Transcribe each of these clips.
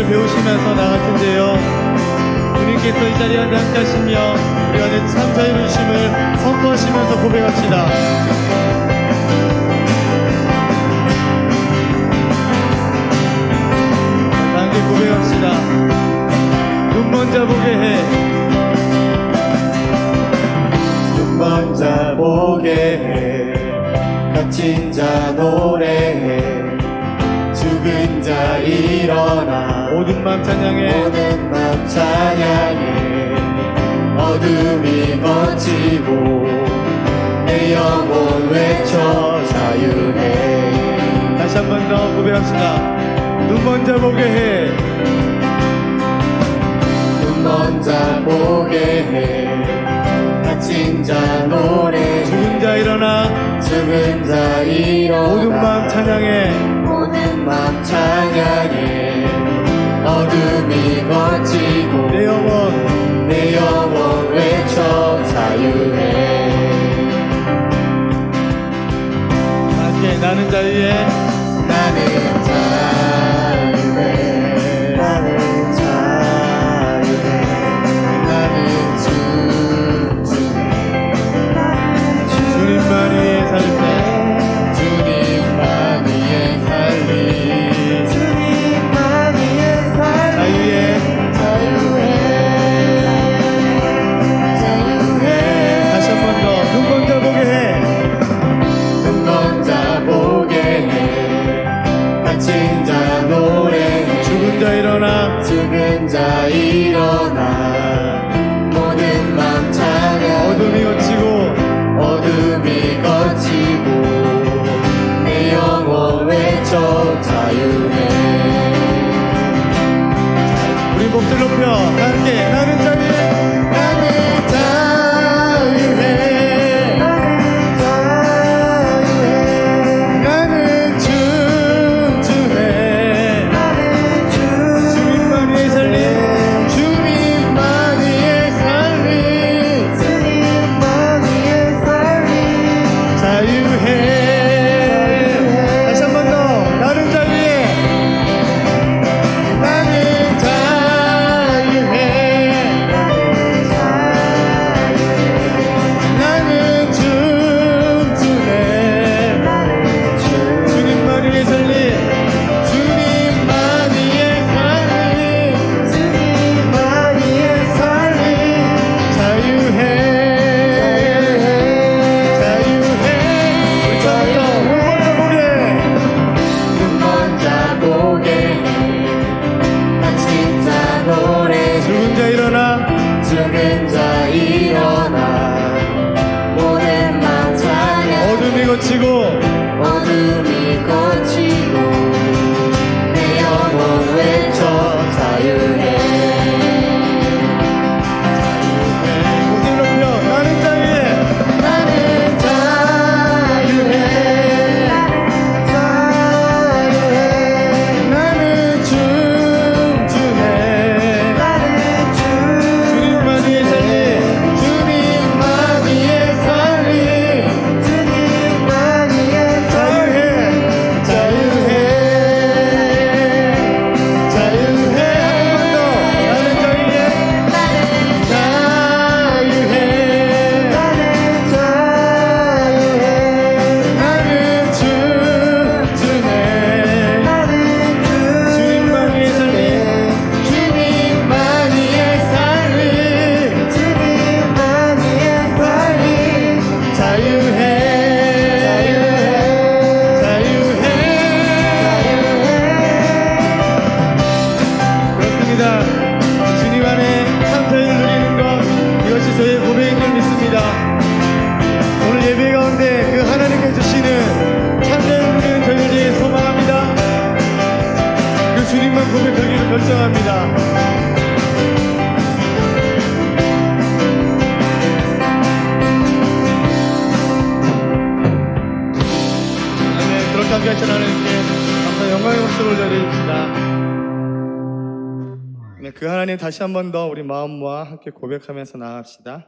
찬양을 배우시면서 나갈 텐데요. 주님께서 이 자리에 함께 하시며 우리 안에 참 자유를 주심을 선포하시면서 고백합시다. 함께 고백합시다. 눈먼 자 보게 해. 눈먼 자 보게 해. 갇힌 자 노래해. 죽은 자 일어나. 모든 맘 찬양해. 모든 맘 찬양해. 어둠이 거치고 내 영혼 외쳐 자유해. 다시 한 번 더 고백합시다. 눈먼 자 보게 해. 눈먼 자 보게 해. 갇힌 자 노래해. 죽은 자 일어나. 죽은 자 일어나. 모든 맘 찬양해. 모든 맘 찬양해. 어둠이 거치고 내 영혼 외쳐 자유해. 함께 나는 자유해. 나는 자유해. 나는 자유해. 나는 춤추네. 주님만 위해 살 때. 주님만 위해 살리. 주님만 위해 살리. 자유해. 자유해. 다시 한 번 더. 눈먼 자 보게 해. 눈먼 자 보게 해. 갇힌 자 노래해. 죽은 자 일어나. 죽은 자 일어나. 모든 맘 찬양. 어둠이 거치고 내 영혼 외쳐 자유해. 우리 목소리 높여 함께 나는 자유해. 나는 자유해. 나는 춤추네. 주님만 위해 살리. 주님만 위해 살리. 자유해. 다시 한 번 더. 나는 자유해. 나는 자유해. 나는 춤추네. 주님만 위해 살리. 주님만 위해 살리. 주님만 위해 살리. 자유해. 눈먼 자 보게 해. 갇힌 자 노래해. 죽은 자 일어나. 죽은 자 일어나. 모든 맘 찬양. 어둠이 거치고 내 영혼 외쳐 자유해. 목소리 높여 나는 자유해. 나는 자유해. 나는 춤추네. 주님만 위해 살리. 주님만 위해 살리. 주님만 위해 자유해. 자유해. 결정합니다. 아멘. 그렇게 함께 하신 하나님께 감사 영광의 박수를 올려드립시다. 네, 그 하나님 다시 한 번 더 우리 마음과 함께 고백하면서 나아갑시다.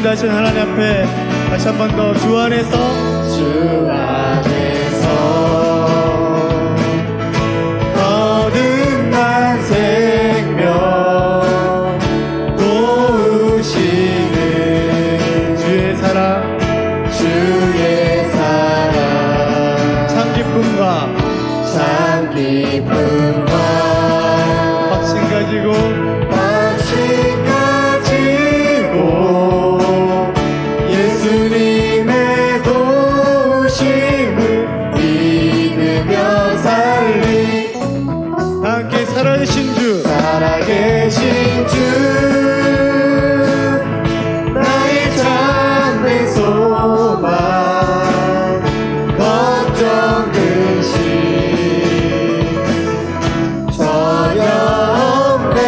인도하신 하나님 앞에 다시 한 번 더 주 안에서 주 안에서 거듭난 생명 도우시는 주의 사랑 주의 사랑 참 기쁨과 참 기쁨과 확신 가지고 확신 가지고 예수님의 도우심을 믿으며 살리 함께 살아계신 주 살아계신 주 나의 참된 소망 걱정 근심 전혀 없네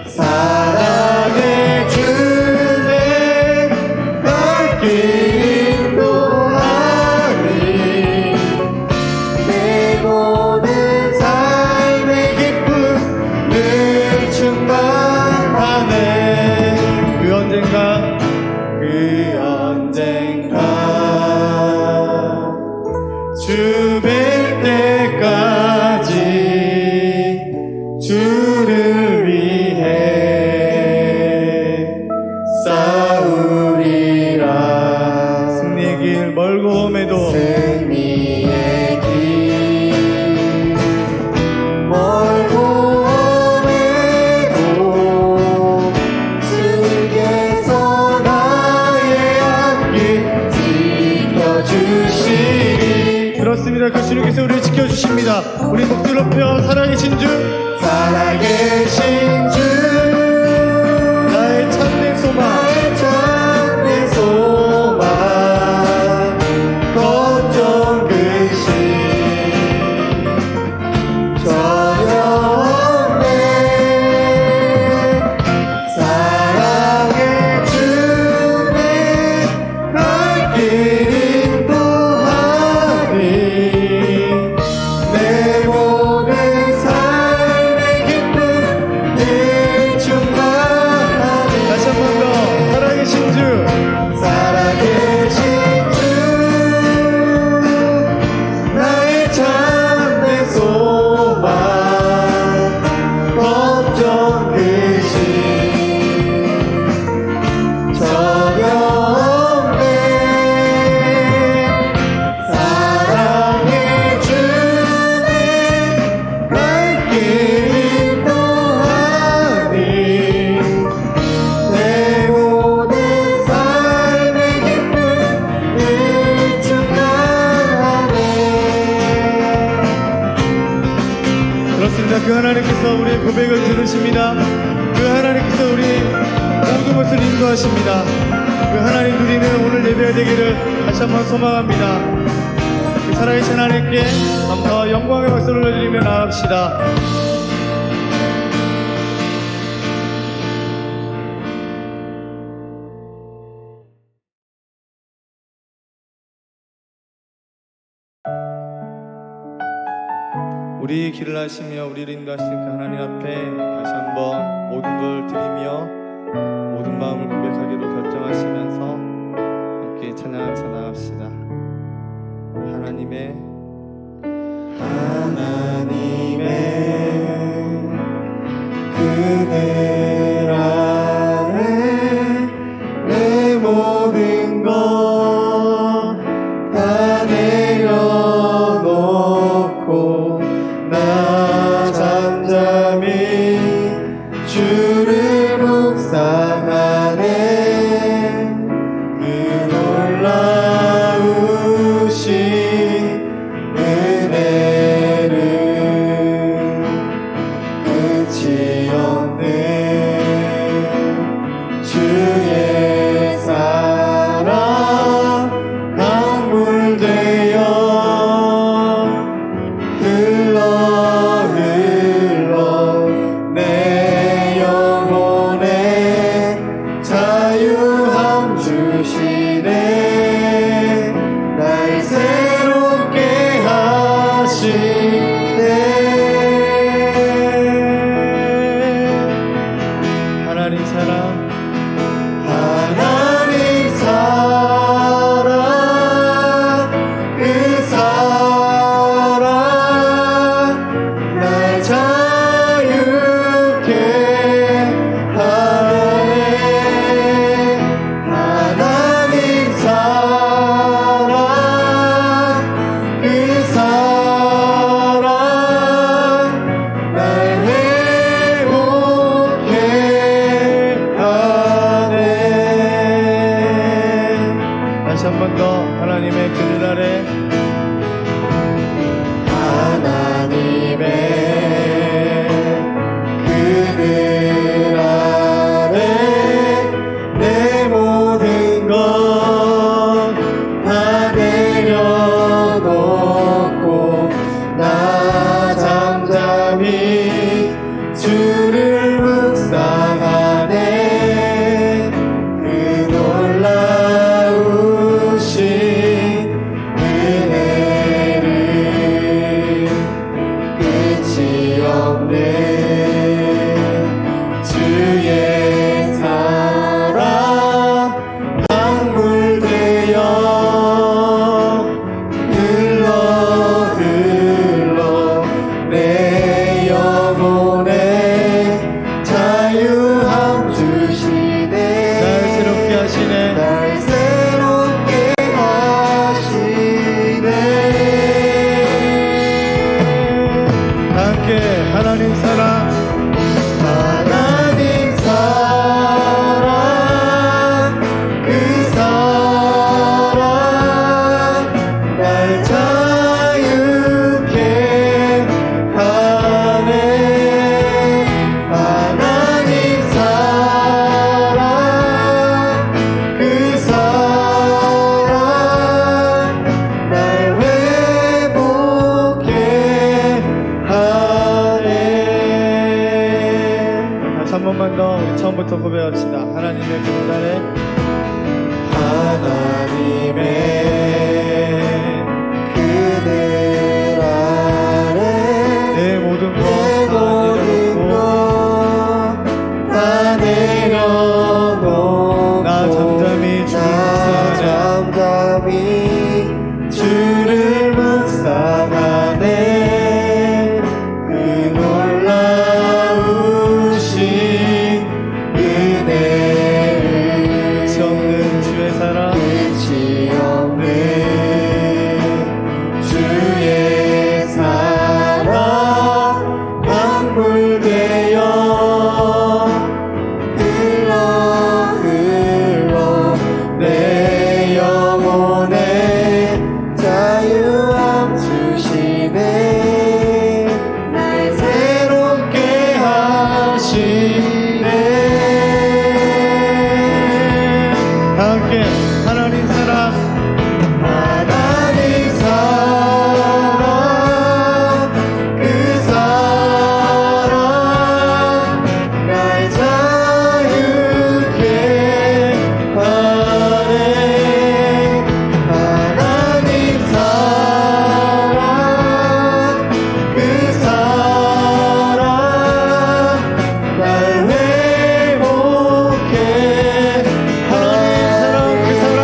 사랑의 주내 날 인도하니 내 모든 삶의 기쁨 늘 충만하네 그 언젠가 그 언젠가 주 뵐 때까지 주를 위해 싸우리라 승리의 길 멀고 험해도 승리의 길 멀고 험해도 주께서 나의 앞길 지켜주시리 그렇습니다. 그 주님께서 우리를 지켜주십니다. 우리 목들 높여 살아계신 주 살아계신 주 나의 참된 소망 나의 참된 소망 걱정 근심 전혀 없네 사랑의 주내 날 길 인도하니 내 모든 삶의 기쁨 늘 충만하니 다시 한 번 더 살아계신 주 살아계신 주 나의 참된 소망 걱정 근심 전혀 없네 사랑의 주내 날 길 인도하니 내 모든 삶의 기쁨 늘 충만하네 그렇습니다. 그 하나님께서 우리의 고백을 들으십니다. 그 하나님께서 우리 모든 것을 인도하십니다. 그 하나님 누리는 오늘 예배가 되기를 다시 한번 소망합니다. 그 살아계신 하나님께 감사와 영광의 박수를 올려드리며 나아갑시다. 우리 길을 하시며 우리를 인도하시는 그 하나님 앞에 다시 한번 모든 걸 드리며 모든 마음을 고백하기로 결정하시면서 함께 찬양하면서 나갑시다. 하나님의 그늘 아래 내 모든 것 다 내려놓고 나 잠잠히 주를 묵상하네 그 놀라우신 은혜를 끝이 없는 주의 사랑 강물되어 흘러 내 영혼에 자유함 주시네 날 새롭게 하시네 번 더 하나님의 그늘 아래 하나님의 그늘 아래 내 모든 것 다 내려놓고 나 잠잠히 주를 묵상하네. 그 놀라우신 은혜를 끝이 없는 주의 사랑 강물되어 흘러 내 영혼에 자유함 주시네. 날 새롭게 하시네. 날 새롭게 하시네. 다 함께 하나님 사랑 하나님 사랑 그 사랑 날 자유케 하네. 하나님 사랑 그 사랑 날 회복해 하네. 다시 한 번만 더 우리 처음부터 고백합시다. 하나님의 그늘 아래 하나님의 그늘 아래 내 모든 내 것 모든 것 다 내려놓고 나 잠잠히 주를 주를 묵상하네. 그 놀라우신 은혜를 끝이 없는 주의 사랑 끝이 없는 주의 사랑 강물되어 흘러 내 영혼에 자유함 주시네. 날 새롭게 하시네. 다 함께 하나님 사랑 하나님 사랑 그 사랑 날 자유케 하네. 하나님 사랑 그 사랑 날 회복해 하나님 사랑 그 사랑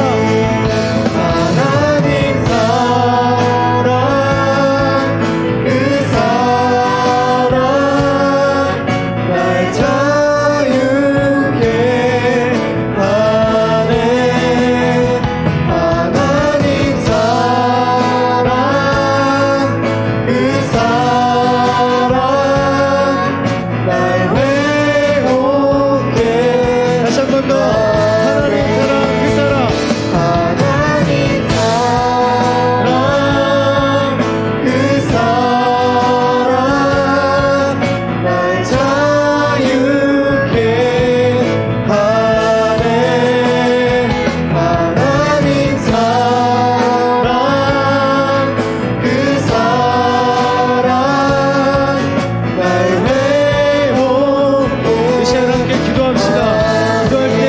하나님 사랑 그 사랑 날 자유케 하네. 하나님 사랑 그 사랑 날 회복해. 다시 한 번 더 하나님 사랑 그 사랑 하나님 사랑 그 사랑 날 자유케 하네. 하나님 사랑 그 사랑 날 회복해. 이 시간 함께 기도합시다. 기도할 때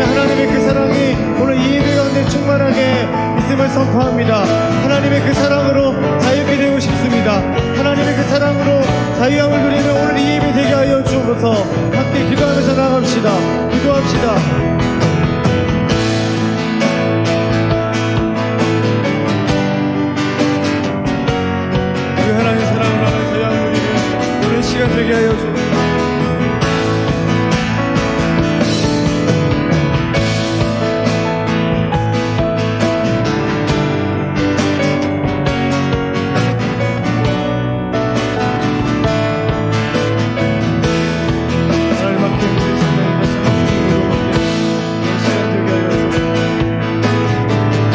하나님의 그 사랑이 오늘 이 예배 가운데 충만하게 있음을 선포합니다. 하나님의 그 사랑으로 자유케 되고 싶습니다. 하나님의 그 사랑으로 자유함을 누리며 오늘 이 예배 되게 하여 주옵소서. 함께 기도하면서 나갑시다. 기도합시다. 그 하나님 사랑으로 하는 자유함을 누리는 오늘 시간 되게 하여 주옵소서. 하나님 앞에 우리 시간 되게 하여 주옵소서.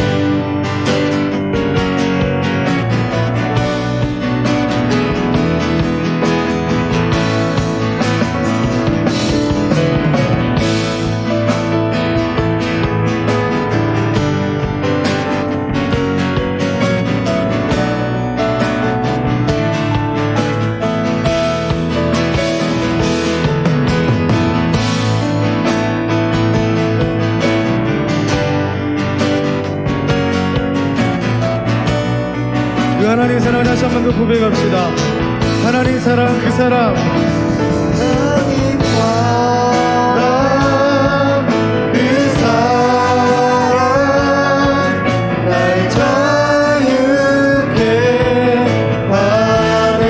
고백합시다. 하나님 사랑 그 사람, 하나님 사랑 그 사랑 날 자유케 하네.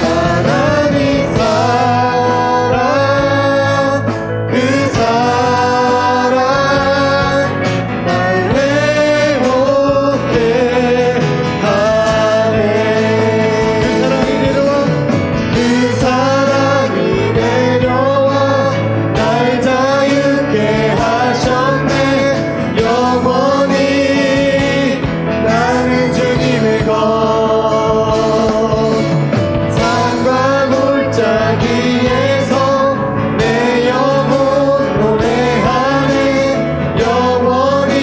하나님 사랑 그 사랑 날 회복케 하네. 그 사랑이 내려와 그 사랑이 내려와 날 자유케 하셨네. 영원히 나는 주님의 것. 산과 골짜기에서 내 영혼 노래하네. 영원히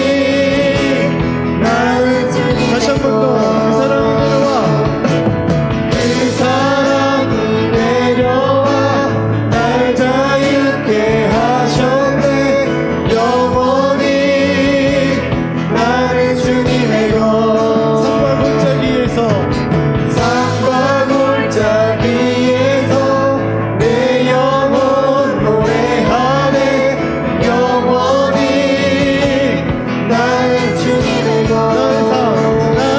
나는 주님의 다시 한 번 더 그 사랑이 내려와 그 사랑이 내려와 날 자유케 하셨네. 영원히 나는 주님의 것. 산과 골짜기에서 산과 골짜기에서 내 영혼 노래하네. 영원히 나는 주님의 것.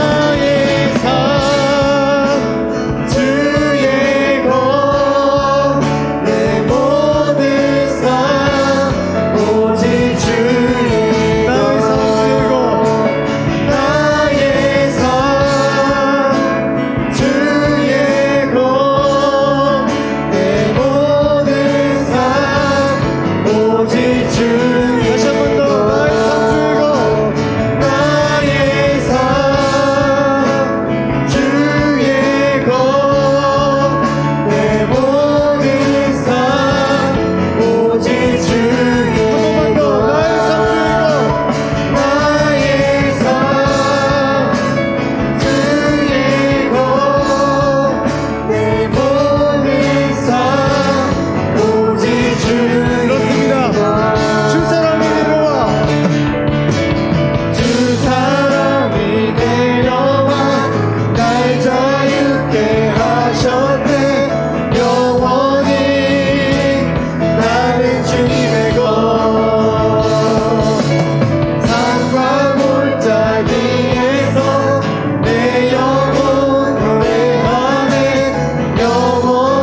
나의 삶 주의 것 내 모든 삶 오직 주의 나의 삶 주의 것 나의 삶 주의 것 내 모든 삶 오직 주의 다시 한 번 더 나의 삶 주의 것 나의 삶 주의 것 내 모든 삶 오직 주의 한 번만 더 나의 삶 나의 삶 주의 것 내 모든 삶 오직 주의 그렇습니다. 주 사랑이 내려와 주 사랑이 내려와 날 자유케 하셨네. 영원히 나는 주님의 것. 산과 골짜기에서 내 영혼 노래하네. 영원히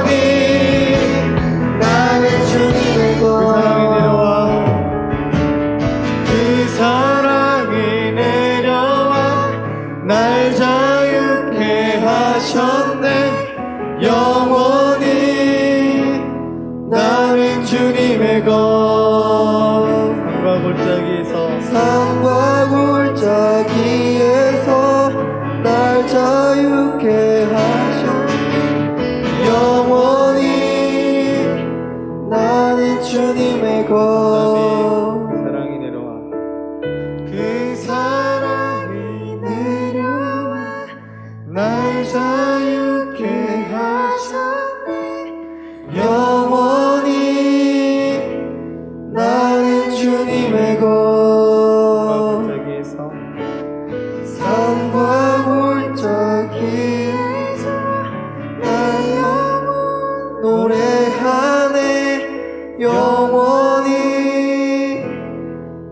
나는 주님의 것. 그 사랑이 내려와 날 자유케 하셨네. 영원히 나는 주님의 것. 산과 골짜기에서 산과 골짜기에서 날 자유케 하셨네. 영원히 나는 주님의 것. 사랑이 내려와 그 사랑이 내려와 날 자유케 하셨네. 영원히 나는 주님의 것. 골짜기에서 산과 골짜기에서 나 영원 노래하네. 영원히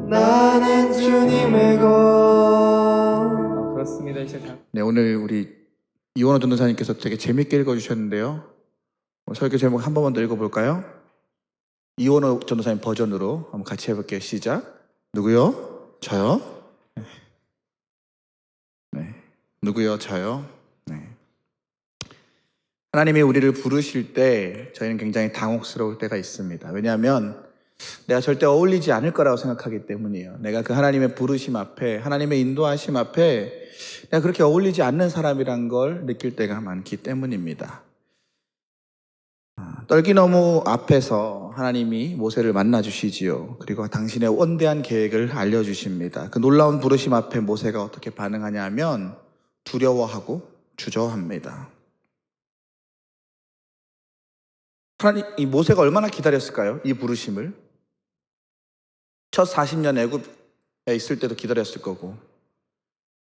나는 주님의 것. 그렇습니다. 이제 다 네, 오늘 우리 이원호 전도사님께서 되게 재밌게 읽어주셨는데요. 설교 제목 한 번만 더 읽어볼까요? 이원호 전도사님 버전으로 한번 같이 해볼게요. 시작. 누구요? 저요? 네. 누구요? 저요? 네. 하나님이 우리를 부르실 때 저희는 굉장히 당혹스러울 때가 있습니다. 왜냐하면 내가 절대 어울리지 않을 거라고 생각하기 때문이에요. 내가 그 하나님의 부르심 앞에, 하나님의 인도하심 앞에 내가 그렇게 어울리지 않는 사람이란 걸 느낄 때가 많기 때문입니다. 떨기너무 앞에서 하나님이 모세를 만나 주시지요. 그리고 당신의 원대한 계획을 알려주십니다. 그 놀라운 부르심 앞에 모세가 어떻게 반응하냐 하면 두려워하고 주저합니다. 하나님, 이 모세가 얼마나 기다렸을까요? 이 부르심을. 첫 40년 애굽에 있을 때도 기다렸을 거고,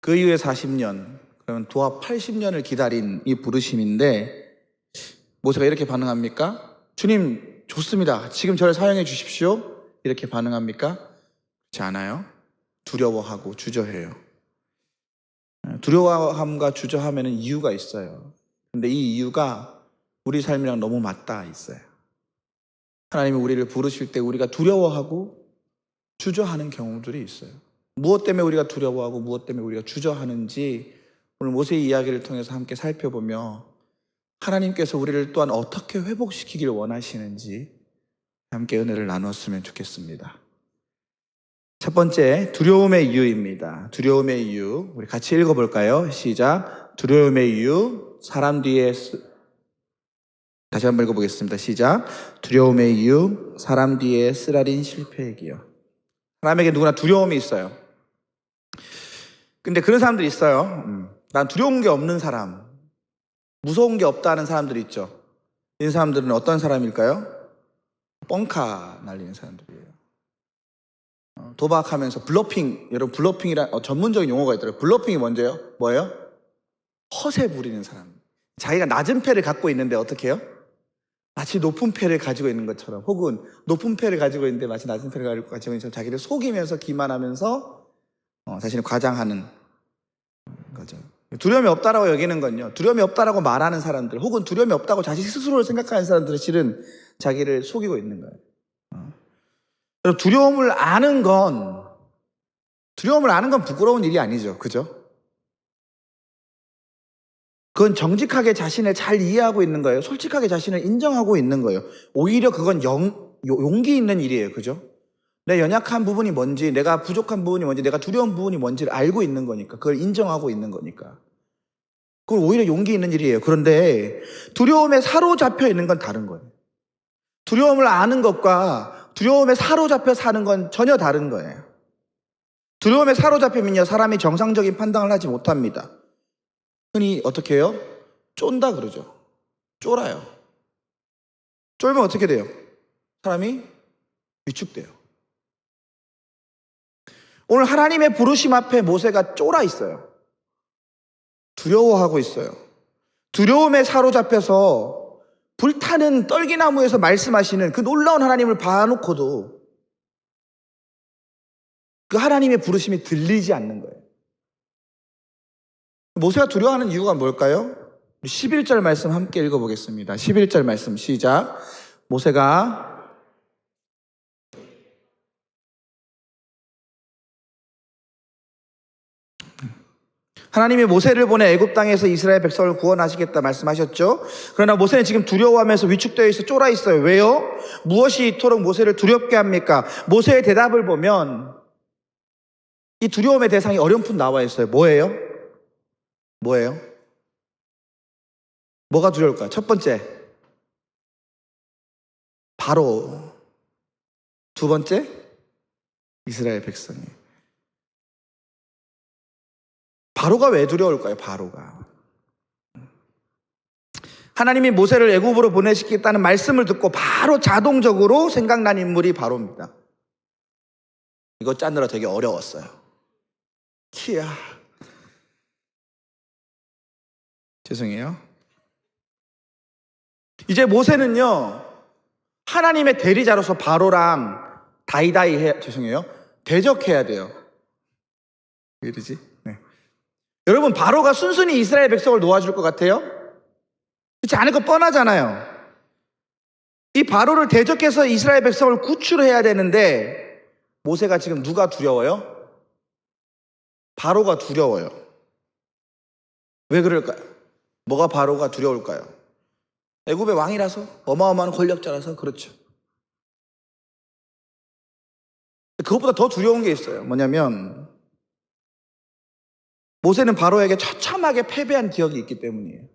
그 이후에 40년, 그러면 도합 80년을 기다린 이 부르심인데 모세가 이렇게 반응합니까? 주님 좋습니다. 지금 저를 사용해 주십시오. 이렇게 반응합니까? 그렇지 않아요. 두려워하고 주저해요. 두려워함과 주저함에는 이유가 있어요. 근데 이 이유가 우리 삶이랑 너무 맞닿아 있어요. 하나님이 우리를 부르실 때 우리가 두려워하고 주저하는 경우들이 있어요. 무엇 때문에 우리가 두려워하고 무엇 때문에 우리가 주저하는지 오늘 모세의 이야기를 통해서 함께 살펴보며 하나님께서 우리를 또한 어떻게 회복시키길 원하시는지 함께 은혜를 나눴으면 좋겠습니다. 첫 번째, 두려움의 이유입니다. 두려움의 이유. 우리 같이 읽어볼까요? 시작. 두려움의 이유. 사람 뒤에 다시 한번 읽어보겠습니다. 시작. 두려움의 이유. 사람 뒤에 쓰라린 실패의 기여. 사람에게 누구나 두려움이 있어요. 근데 그런 사람들이 있어요. 난 두려운 게 없는 사람, 무서운 게 없다는 사람들이 있죠. 이 사람들은 어떤 사람일까요? 뻥카 날리는 사람들이에요. 도박하면서 블러핑, 여러분 블러핑이란 전문적인 용어가 있더라고요. 블러핑이 뭐예요? 허세 부리는 사람. 자기가 낮은 패를 갖고 있는데 어떻게 해요? 마치 높은 패를 가지고 있는 것처럼, 혹은 높은 패를 가지고 있는데 마치 낮은 패를 가지고 있는 것처럼 자기를 속이면서 기만하면서 자신을 과장하는 거죠. 두려움이 없다라고 여기는 건요, 두려움이 없다라고 말하는 사람들, 혹은 두려움이 없다고 자신 스스로를 생각하는 사람들은 실은 자기를 속이고 있는 거예요. 두려움을 아는 건 부끄러운 일이 아니죠. 그죠? 그건 정직하게 자신을 잘 이해하고 있는 거예요. 솔직하게 자신을 인정하고 있는 거예요. 오히려 그건 용기 있는 일이에요. 그죠? 내 연약한 부분이 뭔지, 내가 부족한 부분이 뭔지, 내가 두려운 부분이 뭔지를 알고 있는 거니까, 그걸 인정하고 있는 거니까. 그건 오히려 용기 있는 일이에요. 그런데 두려움에 사로잡혀 있는 건 다른 거예요. 두려움을 아는 것과 두려움에 사로잡혀 사는 건 전혀 다른 거예요. 두려움에 사로잡히면요, 사람이 정상적인 판단을 하지 못합니다. 흔히 어떻게 해요? 쫀다 그러죠. 쫄아요. 쫄면 어떻게 돼요? 사람이 위축돼요. 오늘 하나님의 부르심 앞에 모세가 쫄아 있어요. 두려워하고 있어요. 두려움에 사로잡혀서 불타는 떨기나무에서 말씀하시는 그 놀라운 하나님을 봐놓고도 그 하나님의 부르심이 들리지 않는 거예요. 모세가 두려워하는 이유가 뭘까요? 11절 말씀 함께 읽어보겠습니다. 11절 말씀 시작. 모세가 하나님이 모세를 보내 애굽 땅에서 이스라엘 백성을 구원하시겠다 말씀하셨죠. 그러나 모세는 지금 두려워하면서 위축되어 있어 쫄아 있어요. 왜요? 무엇이 이토록 모세를 두렵게 합니까? 모세의 대답을 보면 이 두려움의 대상이 어렴풋 나와 있어요. 뭐예요? 뭐가 두려울까요? 첫 번째, 바로. 두 번째, 이스라엘 백성이. 바로가 왜 두려울까요? 바로가. 하나님이 모세를 애굽으로 보내시겠다는 말씀을 듣고 바로 자동적으로 생각난 인물이 바로입니다. 이거 짜느라 되게 어려웠어요. 키야. 죄송해요. 이제 모세는요, 하나님의 대리자로서 바로랑 대적해야 돼요. 왜 이러지? 네. 여러분, 바로가 순순히 이스라엘 백성을 놓아줄 것 같아요? 그렇지 않을 거 뻔하잖아요. 이 바로를 대적해서 이스라엘 백성을 구출해야 되는데 모세가 지금 누가 두려워요? 바로가 두려워요. 왜 그럴까요? 뭐가 바로가 두려울까요? 애굽의 왕이라서, 어마어마한 권력자라서 그렇죠. 그것보다 더 두려운 게 있어요. 뭐냐면 모세는 바로에게 처참하게 패배한 기억이 있기 때문이에요.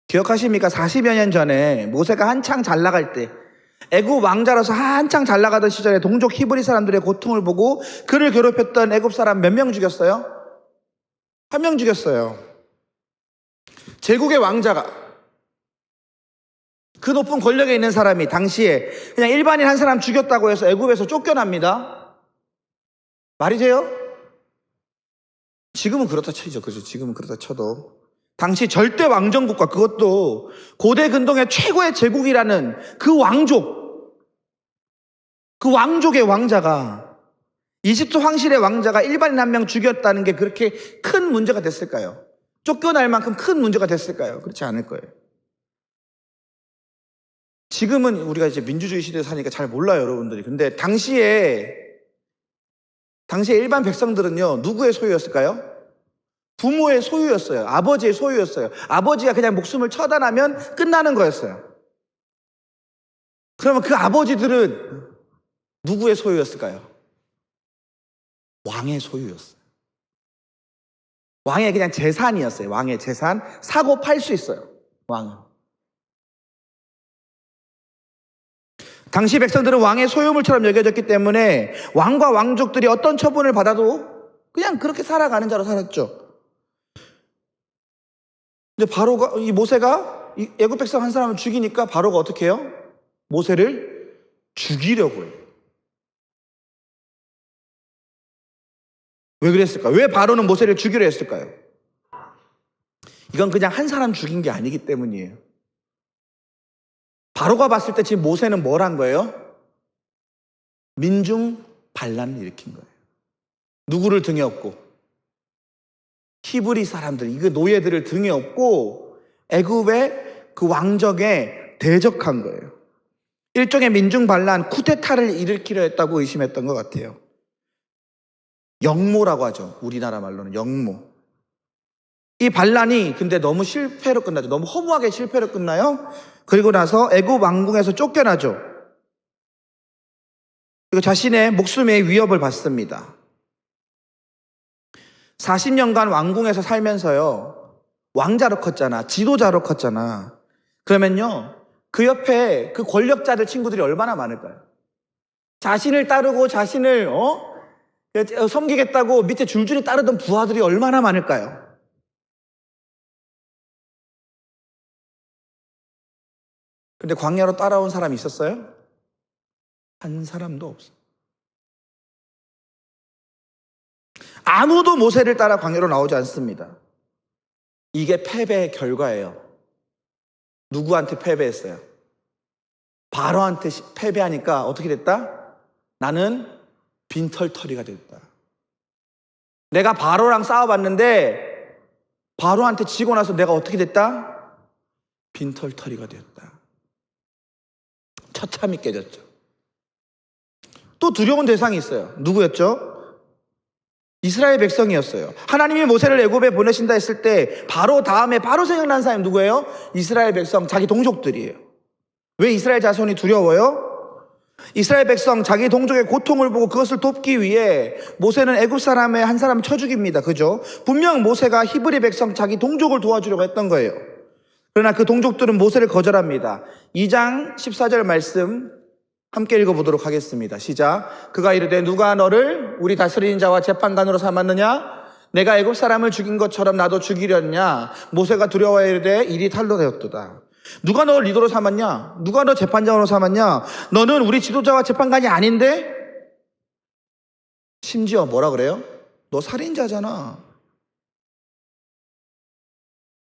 기억하십니까? 40여 년 전에 모세가 한창 잘 나갈 때, 애굽 왕자로서 한창 잘 나가던 시절에 동족 히브리 사람들의 고통을 보고 그를 괴롭혔던 애굽 사람 몇 명 죽였어요? 1명 죽였어요. 제국의 왕자가, 그 높은 권력에 있는 사람이 당시에 그냥 일반인 한 사람 죽였다고 해서 애굽에서 쫓겨납니다. 말이 돼요? 지금은 그렇다 치죠. 그죠? 지금은 그렇다 쳐도. 당시 절대 왕정국가, 그것도 고대 근동의 최고의 제국이라는 그 왕족, 그 왕족의 왕자가, 이집트 황실의 왕자가 일반인 한 명 죽였다는 게 그렇게 큰 문제가 됐을까요? 쫓겨날 만큼 큰 문제가 됐을까요? 그렇지 않을 거예요. 지금은 우리가 이제 민주주의 시대에 사니까 잘 몰라요, 여러분들이. 근데 당시에 일반 백성들은요, 누구의 소유였을까요? 부모의 소유였어요. 아버지의 소유였어요. 아버지가 그냥 목숨을 처단하면 끝나는 거였어요. 그러면 그 아버지들은 누구의 소유였을까요? 왕의 소유였어요. 왕의 그냥 재산이었어요. 왕의 재산. 사고 팔 수 있어요. 왕은. 당시 백성들은 왕의 소유물처럼 여겨졌기 때문에 왕과 왕족들이 어떤 처분을 받아도 그냥 그렇게 살아가는 자로 살았죠. 근데 바로가, 이 모세가 이 애굽 백성 한 사람을 죽이니까 바로가 어떻게 해요? 모세를 죽이려고 해요. 왜 그랬을까요? 왜 바로는 모세를 죽이려 했을까요? 이건 그냥 한 사람 죽인 게 아니기 때문이에요. 바로가 봤을 때 지금 모세는 뭘 한 거예요? 민중 반란을 일으킨 거예요. 누구를 등에 업고? 히브리 사람들, 이거 노예들을 등에 업고 애굽의 그 왕정에 대적한 거예요. 일종의 민중 반란, 쿠데타를 일으키려 했다고 의심했던 것 같아요. 역모라고 하죠. 우리나라 말로는 역모. 이 반란이 근데 너무 실패로 끝나죠. 너무 허무하게 실패로 끝나요. 그리고 나서 애굽 왕궁에서 쫓겨나죠. 그리고 자신의 목숨의 위협을 받습니다. 40년간 왕궁에서 살면서요, 왕자로 컸잖아. 지도자로 컸잖아. 그러면요, 그 옆에 그 권력자들 친구들이 얼마나 많을까요? 자신을 따르고 자신을 섬기겠다고 밑에 줄줄이 따르던 부하들이 얼마나 많을까요? 근데 광야로 따라온 사람이 있었어요? 한 사람도 없어. 아무도 모세를 따라 광야로 나오지 않습니다. 이게 패배의 결과예요. 누구한테 패배했어요? 바로한테 패배하니까 어떻게 됐다? 나는 빈털터리가 됐다. 내가 바로랑 싸워봤는데 바로한테 지고 나서 내가 어떻게 됐다? 빈털터리가 되었다. 처참히 깨졌죠. 또 두려운 대상이 있어요. 누구였죠? 이스라엘 백성이었어요. 하나님이 모세를 애굽에 보내신다 했을 때 바로 다음에 바로 생각난 사람이 누구예요? 이스라엘 백성, 자기 동족들이에요. 왜 이스라엘 자손이 두려워요? 이스라엘 백성, 자기 동족의 고통을 보고 그것을 돕기 위해 모세는 애굽 사람의 한 사람을 쳐 죽입니다. 그죠? 분명 모세가 히브리 백성, 자기 동족을 도와주려고 했던 거예요. 그러나 그 동족들은 모세를 거절합니다. 2장 14절 말씀 함께 읽어보도록 하겠습니다. 시작. 그가 이르되 누가 너를 우리 다스리는 자와 재판관으로 삼았느냐? 내가 애굽 사람을 죽인 것처럼 나도 죽이렸냐? 모세가 두려워하여 이르되 일이 탈로 되었도다. 누가 너를 리더로 삼았냐? 누가 너 재판장으로 삼았냐? 너는 우리 지도자와 재판관이 아닌데? 심지어 뭐라 그래요? 너 살인자잖아.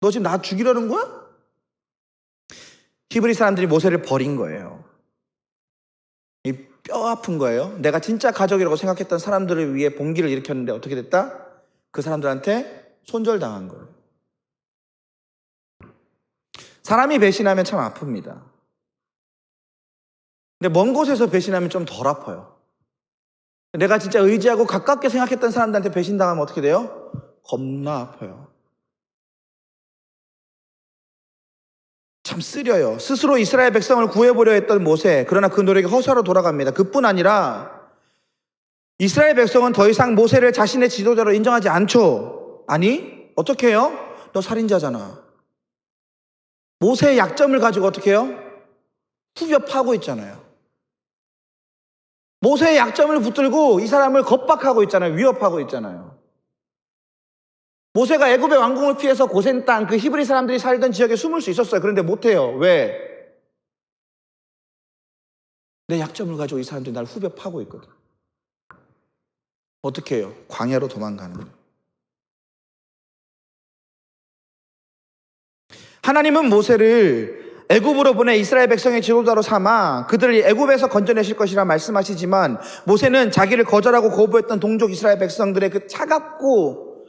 너 지금 나 죽이려는 거야? 히브리 사람들이 모세를 버린 거예요. 이 뼈 아픈 거예요. 내가 진짜 가족이라고 생각했던 사람들을 위해 봉기를 일으켰는데 어떻게 됐다? 그 사람들한테 손절당한 거예요. 사람이 배신하면 참 아픕니다. 근데 먼 곳에서 배신하면 좀 덜 아파요. 내가 진짜 의지하고 가깝게 생각했던 사람들한테 배신당하면 어떻게 돼요? 겁나 아파요. 참 쓰려요. 스스로 이스라엘 백성을 구해보려 했던 모세, 그러나 그 노력이 허사로 돌아갑니다. 그뿐 아니라 이스라엘 백성은 더 이상 모세를 자신의 지도자로 인정하지 않죠. 아니, 어떻게 해요? 너 살인자잖아. 모세의 약점을 가지고 어떻게 해요? 후벼 파고 있잖아요. 모세의 약점을 붙들고 이 사람을 겁박하고 있잖아요. 위협하고 있잖아요. 모세가 애굽의 왕궁을 피해서 고센 땅, 그 히브리 사람들이 살던 지역에 숨을 수 있었어요. 그런데 못해요. 왜? 내 약점을 가지고 이 사람들이 날 후벼 파고 있거든. 어떻게 해요? 광야로 도망가는 거예요. 하나님은 모세를 애굽으로 보내 이스라엘 백성의 지도자로 삼아 그들을 애굽에서 건져내실 것이라 말씀하시지만 모세는 자기를 거절하고 거부했던 동족 이스라엘 백성들의 그 차갑고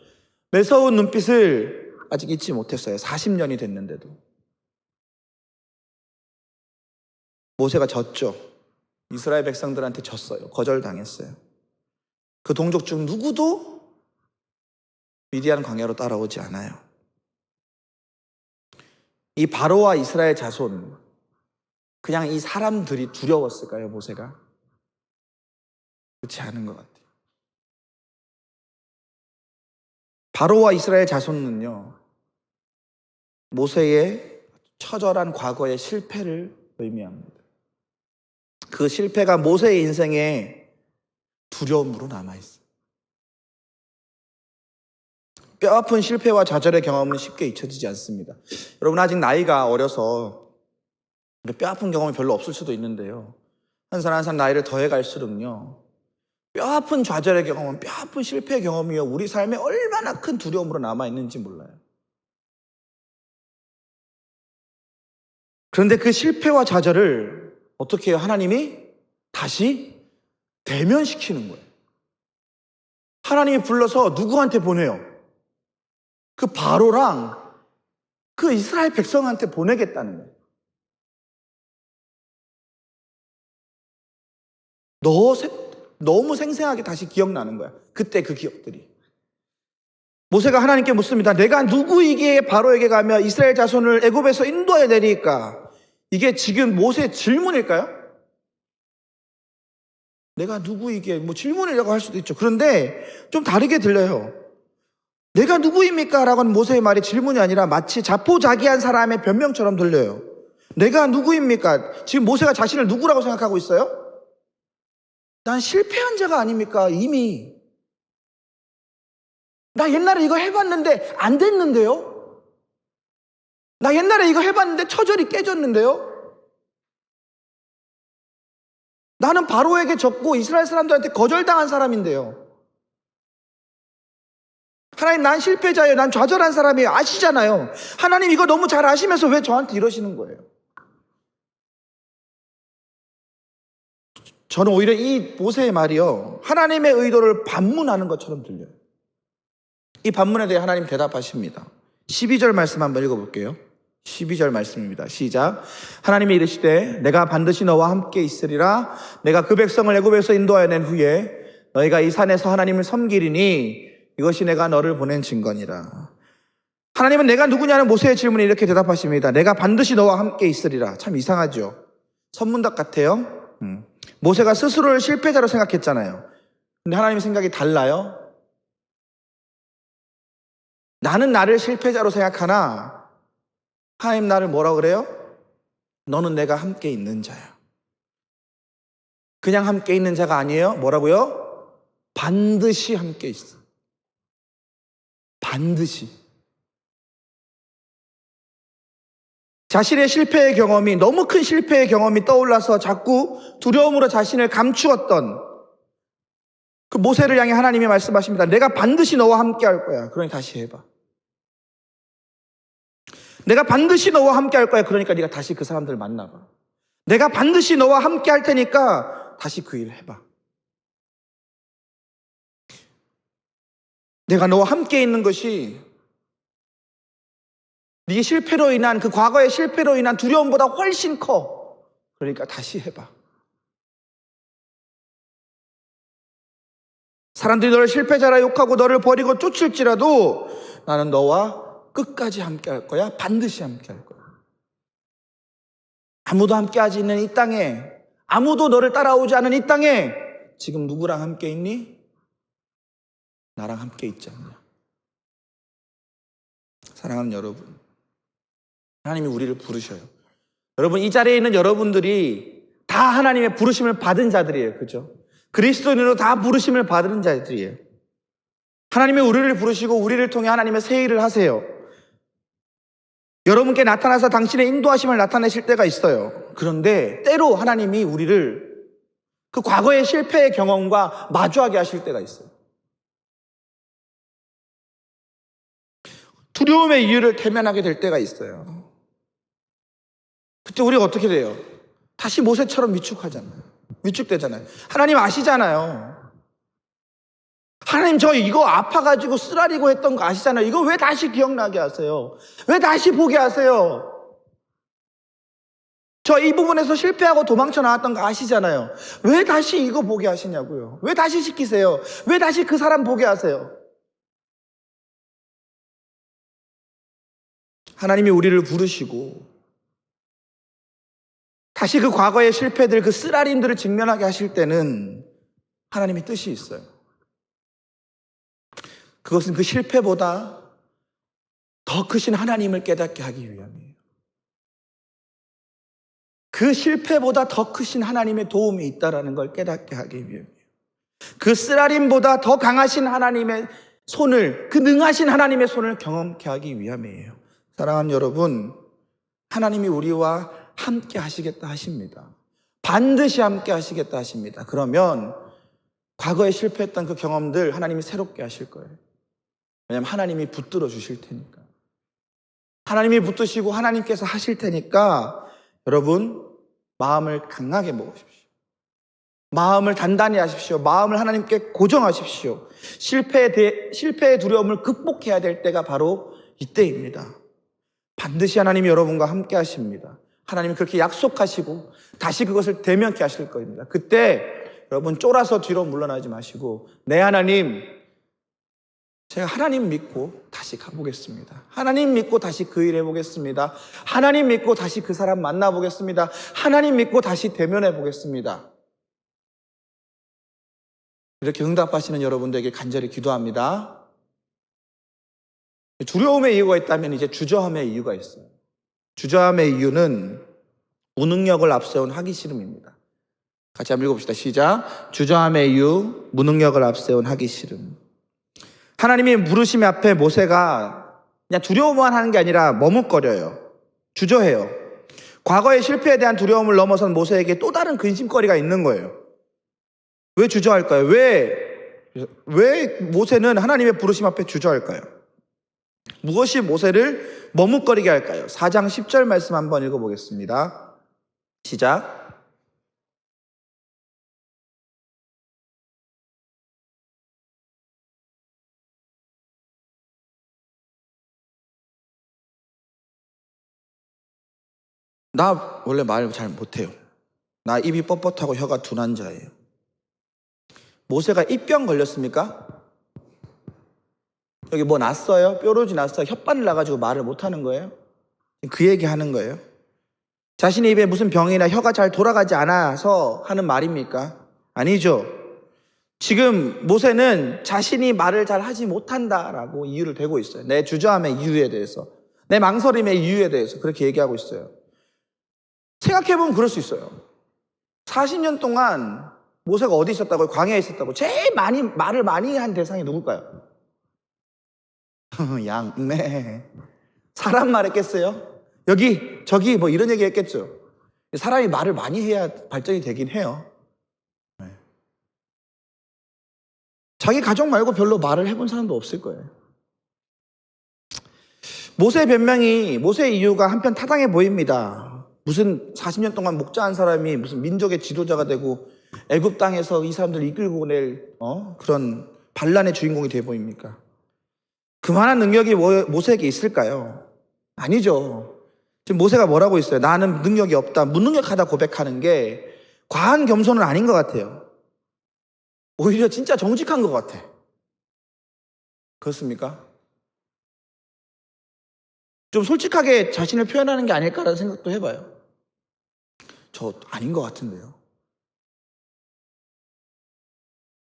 매서운 눈빛을 아직 잊지 못했어요. 40년이 됐는데도. 모세가 졌죠. 이스라엘 백성들한테 졌어요. 거절당했어요. 그 동족 중 누구도 미디안 광야로 따라오지 않아요. 이 바로와 이스라엘 자손, 그냥 이 사람들이 두려웠을까요, 모세가? 그렇지 않은 것 같아요. 바로와 이스라엘 자손은요, 모세의 처절한 과거의 실패를 의미합니다. 그 실패가 모세의 인생에 두려움으로 남아있어요. 뼈아픈 실패와 좌절의 경험은 쉽게 잊혀지지 않습니다. 여러분 아직 나이가 어려서 뼈아픈 경험이 별로 없을 수도 있는데요. 한 사람 한 사람 나이를 더해갈수록요, 뼈아픈 좌절의 경험은 뼈아픈 실패의 경험이요, 우리 삶에 얼마나 큰 두려움으로 남아있는지 몰라요. 그런데 그 실패와 좌절을 어떻게 해요? 하나님이 다시 대면시키는 거예요. 하나님이 불러서 누구한테 보내요? 그 바로랑 그 이스라엘 백성한테 보내겠다는 거예요. 너무 생생하게 다시 기억나는 거야. 그때 그 기억들이. 모세가 하나님께 묻습니다. 내가 누구에게 바로에게 가며 이스라엘 자손을 애굽에서 인도해 내리까? 이게 지금 모세의 질문일까요? 내가 누구에게, 질문이라고 할 수도 있죠. 그런데 좀 다르게 들려요. 내가 누구입니까? 라고 하는 모세의 말이 질문이 아니라 마치 자포자기한 사람의 변명처럼 들려요. 내가 누구입니까? 지금 모세가 자신을 누구라고 생각하고 있어요? 난 실패한 자가 아닙니까? 이미. 나 옛날에 이거 해봤는데 안 됐는데요? 나 옛날에 이거 해봤는데 처절히 깨졌는데요? 나는 바로에게 졌고 이스라엘 사람들한테 거절당한 사람인데요. 하나님, 난 실패자예요. 난 좌절한 사람이에요. 아시잖아요. 하나님 이거 너무 잘 아시면서 왜 저한테 이러시는 거예요? 저는 오히려 이 모세의 말이요, 하나님의 의도를 반문하는 것처럼 들려요. 이 반문에 대해 하나님 대답하십니다. 12절 말씀 한번 읽어볼게요. 12절 말씀입니다. 시작. 하나님이 이르시되 내가 반드시 너와 함께 있으리라. 내가 그 백성을 애굽에서 인도하여 낸 후에 너희가 이 산에서 하나님을 섬기리니 이것이 내가 너를 보낸 증거니라. 하나님은 내가 누구냐는 모세의 질문에 이렇게 대답하십니다. 내가 반드시 너와 함께 있으리라. 참 이상하죠. 선문답 같아요. 모세가 스스로를 실패자로 생각했잖아요. 근데 하나님 생각이 달라요. 나는 나를 실패자로 생각하나 하나님 나를 뭐라고 그래요? 너는 내가 함께 있는 자야. 그냥 함께 있는 자가 아니에요. 뭐라고요? 반드시 함께 있어. 반드시. 자신의 실패의 경험이, 너무 큰 실패의 경험이 떠올라서 자꾸 두려움으로 자신을 감추었던 그 모세를 향해 하나님이 말씀하십니다. 내가 반드시 너와 함께 할 거야. 그러니 다시 해봐. 내가 반드시 너와 함께 할 거야. 그러니까 네가 다시 그 사람들을 만나봐. 내가 반드시 너와 함께 할 테니까 다시 그 일을 해봐. 내가 너와 함께 있는 것이 네 실패로 인한, 그 과거의 실패로 인한 두려움보다 훨씬 커. 그러니까 다시 해봐. 사람들이 너를 실패자라 욕하고 너를 버리고 쫓을지라도 나는 너와 끝까지 함께 할 거야. 반드시 함께 할 거야. 아무도 함께 하지 않는 이 땅에, 아무도 너를 따라오지 않은 이 땅에 지금 누구랑 함께 있니? 나랑 함께 있지 않냐? 사랑하는 여러분, 하나님이 우리를 부르셔요. 여러분, 이 자리에 있는 여러분들이 다 하나님의 부르심을 받은 자들이에요. 그죠? 그리스도인으로 다 부르심을 받은 자들이에요. 하나님이 우리를 부르시고 우리를 통해 하나님의 새 일을 하세요. 여러분께 나타나서 당신의 인도하심을 나타내실 때가 있어요. 그런데 때로 하나님이 우리를 그 과거의 실패의 경험과 마주하게 하실 때가 있어요. 두려움의 이유를 대면하게 될 때가 있어요. 그때 우리가 어떻게 돼요? 다시 모세처럼 위축하잖아요. 위축되잖아요. 하나님 아시잖아요. 하나님 저 이거 아파가지고 쓰라리고 했던 거 아시잖아요. 이거 왜 다시 기억나게 하세요? 왜 다시 보게 하세요? 저 이 부분에서 실패하고 도망쳐 나왔던 거 아시잖아요. 왜 다시 이거 보게 하시냐고요. 왜 다시 시키세요? 왜 다시 그 사람 보게 하세요? 하나님이 우리를 부르시고 다시 그 과거의 실패들, 그 쓰라림들을 직면하게 하실 때는 하나님의 뜻이 있어요. 그것은 그 실패보다 더 크신 하나님을 깨닫게 하기 위함이에요. 그 실패보다 더 크신 하나님의 도움이 있다는 걸 깨닫게 하기 위함이에요. 그 쓰라림보다 더 강하신 하나님의 손을, 그 능하신 하나님의 손을 경험케 하기 위함이에요. 사랑하는 여러분, 하나님이 우리와 함께 하시겠다 하십니다. 반드시 함께 하시겠다 하십니다. 그러면 과거에 실패했던 그 경험들 하나님이 새롭게 하실 거예요. 왜냐하면 하나님이 붙들어 주실 테니까. 하나님이 붙드시고 하나님께서 하실 테니까 여러분 마음을 강하게 먹으십시오. 마음을 단단히 하십시오. 마음을 하나님께 고정하십시오. 실패의 두려움을 극복해야 될 때가 바로 이때입니다. 반드시 하나님이 여러분과 함께 하십니다. 하나님이 그렇게 약속하시고 다시 그것을 대면케 하실 겁니다. 그때 여러분 쫄아서 뒤로 물러나지 마시고 네 하나님, 제가 하나님 믿고 다시 가보겠습니다. 하나님 믿고 다시 그 일 해보겠습니다. 하나님 믿고 다시 그 사람 만나보겠습니다. 하나님 믿고 다시 대면해 보겠습니다. 이렇게 응답하시는 여러분들에게 간절히 기도합니다. 두려움의 이유가 있다면 이제 주저함의 이유가 있어요. 주저함의 이유는 무능력을 앞세운 하기 싫음입니다. 같이 한번 읽어봅시다. 시작. 주저함의 이유, 무능력을 앞세운 하기 싫음. 하나님이 부르심 앞에 모세가 그냥 두려워만 하는 게 아니라 머뭇거려요. 주저해요. 과거의 실패에 대한 두려움을 넘어선 모세에게 또 다른 근심거리가 있는 거예요. 왜 주저할까요? 왜 모세는 하나님의 부르심 앞에 주저할까요? 무엇이 모세를 머뭇거리게 할까요? 4장 10절 말씀 한번 읽어보겠습니다. 시작. 나 원래 말 잘 못해요. 나 입이 뻣뻣하고 혀가 둔한 자예요. 모세가 입병 걸렸습니까? 여기 뭐 났어요? 뾰루지 났어요? 혓바늘 나가지고 말을 못하는 거예요? 그 얘기 하는 거예요? 자신의 입에 무슨 병이나 혀가 잘 돌아가지 않아서 하는 말입니까? 아니죠. 지금 모세는 자신이 말을 잘 하지 못한다라고 이유를 대고 있어요. 내 주저함의 이유에 대해서, 내 망설임의 이유에 대해서 그렇게 얘기하고 있어요. 생각해보면 그럴 수 있어요. 40년 동안 모세가 어디 있었다고요? 광야에 있었다고. 제일 말을 많이 한 대상이 누굴까요? 양매. 사람 말했겠어요? 여기 저기 뭐 이런 얘기 했겠죠. 사람이 말을 많이 해야 발전이 되긴 해요. 자기 가족 말고 별로 말을 해본 사람도 없을 거예요. 모세의 변명이, 모세의 이유가 한편 타당해 보입니다. 무슨 40년 동안 목자한 사람이 무슨 민족의 지도자가 되고 애굽 땅에서 이 사람들을 이끌고 낼 그런 반란의 주인공이 돼 보입니까? 그만한 능력이 모세에게 있을까요? 아니죠. 지금 모세가 뭐라고 있어요? 나는 능력이 없다, 무능력하다 고백하는 게 과한 겸손은 아닌 것 같아요. 오히려 진짜 정직한 것 같아. 그렇습니까? 좀 솔직하게 자신을 표현하는 게 아닐까라는 생각도 해봐요. 저 아닌 것 같은데요.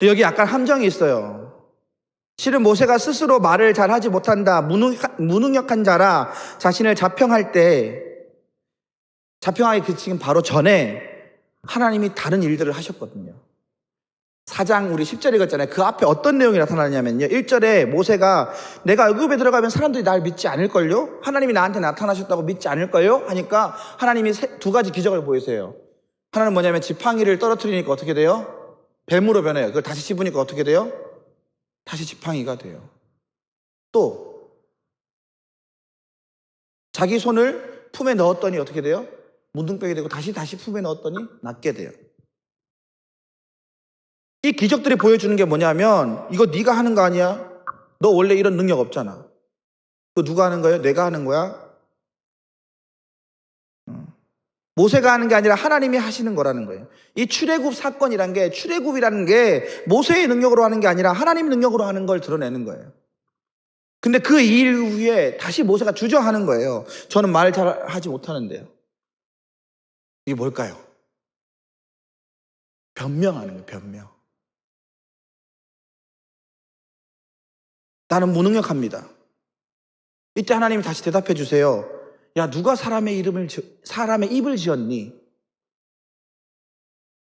여기 약간 함정이 있어요. 실은 모세가 스스로 말을 잘하지 못한다, 무능력한 자라 자신을 자평할 때, 자평하기 그 지금 바로 전에 하나님이 다른 일들을 하셨거든요. 4장 우리 10절 읽었잖아요. 그 앞에 어떤 내용이 나타나냐면요, 1절에 모세가 내가 애굽에 들어가면 사람들이 날 믿지 않을걸요? 하나님이 나한테 나타나셨다고 믿지 않을걸요? 하니까 하나님이 두 가지 기적을 보이세요. 하나는 뭐냐면 지팡이를 떨어뜨리니까 어떻게 돼요? 뱀으로 변해요. 그걸 다시 씹으니까 어떻게 돼요? 다시 지팡이가 돼요. 또 자기 손을 품에 넣었더니 어떻게 돼요? 문둥병이 되고 다시 품에 넣었더니 낫게 돼요. 이 기적들이 보여주는 게 뭐냐면 이거 네가 하는 거 아니야? 너 원래 이런 능력 없잖아. 그거 누가 하는 거예요? 내가 하는 거야? 모세가 하는 게 아니라 하나님이 하시는 거라는 거예요. 이 출애굽 사건이란 게, 출애굽이라는 게 모세의 능력으로 하는 게 아니라 하나님 능력으로 하는 걸 드러내는 거예요. 근데 그 일 후에 다시 모세가 주저하는 거예요. 저는 말 잘 하지 못하는데요. 이게 뭘까요? 변명하는 거예요. 변명. 나는 무능력합니다. 이때 하나님이 다시 대답해 주세요. 야, 누가 사람의 입을 지었니?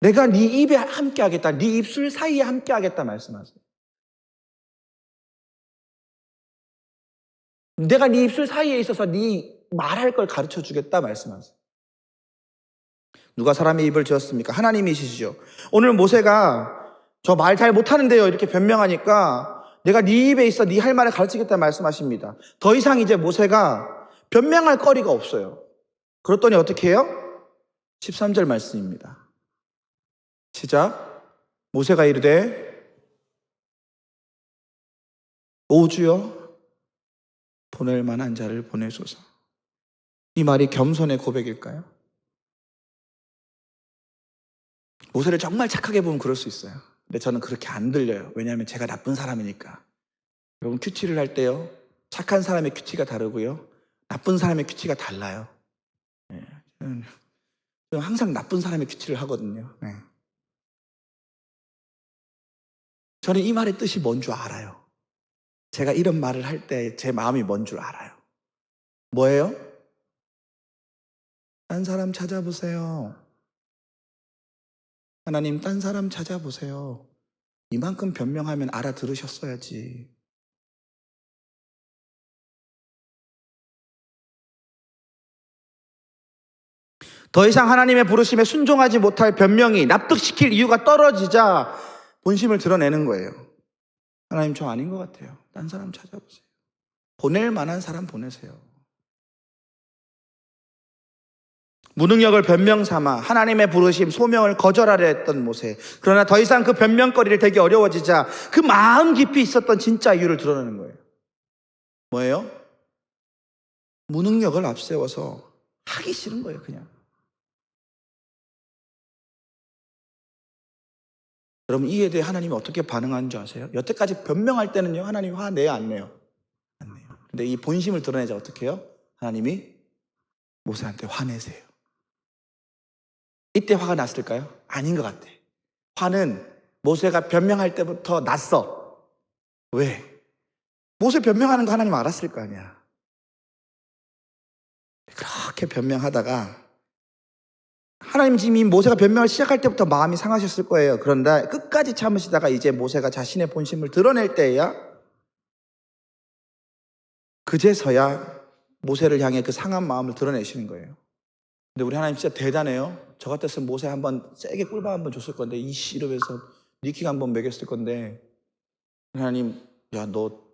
내가 네 입에 함께 하겠다. 네 입술 사이에 함께 하겠다 말씀하세요. 내가 네 입술 사이에 있어서 네 말할 걸 가르쳐 주겠다 말씀하세요. 누가 사람의 입을 지었습니까? 하나님이시죠. 오늘 모세가 저 말 잘 못하는데요 이렇게 변명하니까 내가 네 입에 있어 네 할 말을 가르치겠다 말씀하십니다. 더 이상 이제 모세가 변명할 거리가 없어요. 그랬더니 어떻게 해요? 13절 말씀입니다. 시작. 모세가 이르되 오 주여 보낼 만한 자를 보내소서. 이 말이 겸손의 고백일까요? 모세를 정말 착하게 보면 그럴 수 있어요. 근데 저는 그렇게 안 들려요. 왜냐하면 제가 나쁜 사람이니까. 여러분 큐티를 할 때요, 착한 사람의 큐티가 다르고요, 나쁜 사람의 큐티가 달라요. 네. 저는 항상 나쁜 사람의 큐티를 하거든요. 네. 저는 이 말의 뜻이 뭔 줄 알아요. 제가 이런 말을 할 때 제 마음이 뭔 줄 알아요. 뭐예요? 딴 사람 찾아보세요. 하나님, 딴 사람 찾아보세요. 이만큼 변명하면 알아들으셨어야지. 더 이상 하나님의 부르심에 순종하지 못할 변명이 납득시킬 이유가 떨어지자 본심을 드러내는 거예요. 하나님, 저 아닌 것 같아요. 딴 사람 찾아보세요. 보낼 만한 사람 보내세요. 무능력을 변명 삼아 하나님의 부르심, 소명을 거절하려 했던 모세. 그러나 더 이상 그 변명거리를 되기 어려워지자 그 마음 깊이 있었던 진짜 이유를 드러내는 거예요. 뭐예요? 무능력을 앞세워서 하기 싫은 거예요, 그냥. 여러분, 이에 대해 하나님이 어떻게 반응하는 줄 아세요? 여태까지 변명할 때는요, 하나님이 화내요, 안 내요? 안 내요. 근데 이 본심을 드러내자 어떻게 해요? 하나님이 모세한테 화내세요. 이때 화가 났을까요? 아닌 것 같아. 화는 모세가 변명할 때부터 났어. 왜? 모세 변명하는 거 하나님 알았을 거 아니야. 그렇게 변명하다가 하나님 지금 이 모세가 변명을 시작할 때부터 마음이 상하셨을 거예요. 그런데 끝까지 참으시다가 이제 모세가 자신의 본심을 드러낼 때야 그제서야 모세를 향해 그 상한 마음을 드러내시는 거예요. 근데 우리 하나님 진짜 대단해요. 저 같았으면 모세 한번 세게 꿀밤 한번 줬을 건데, 이씨 이러면서 니키가 한번 먹였을 건데, 하나님, 야, 너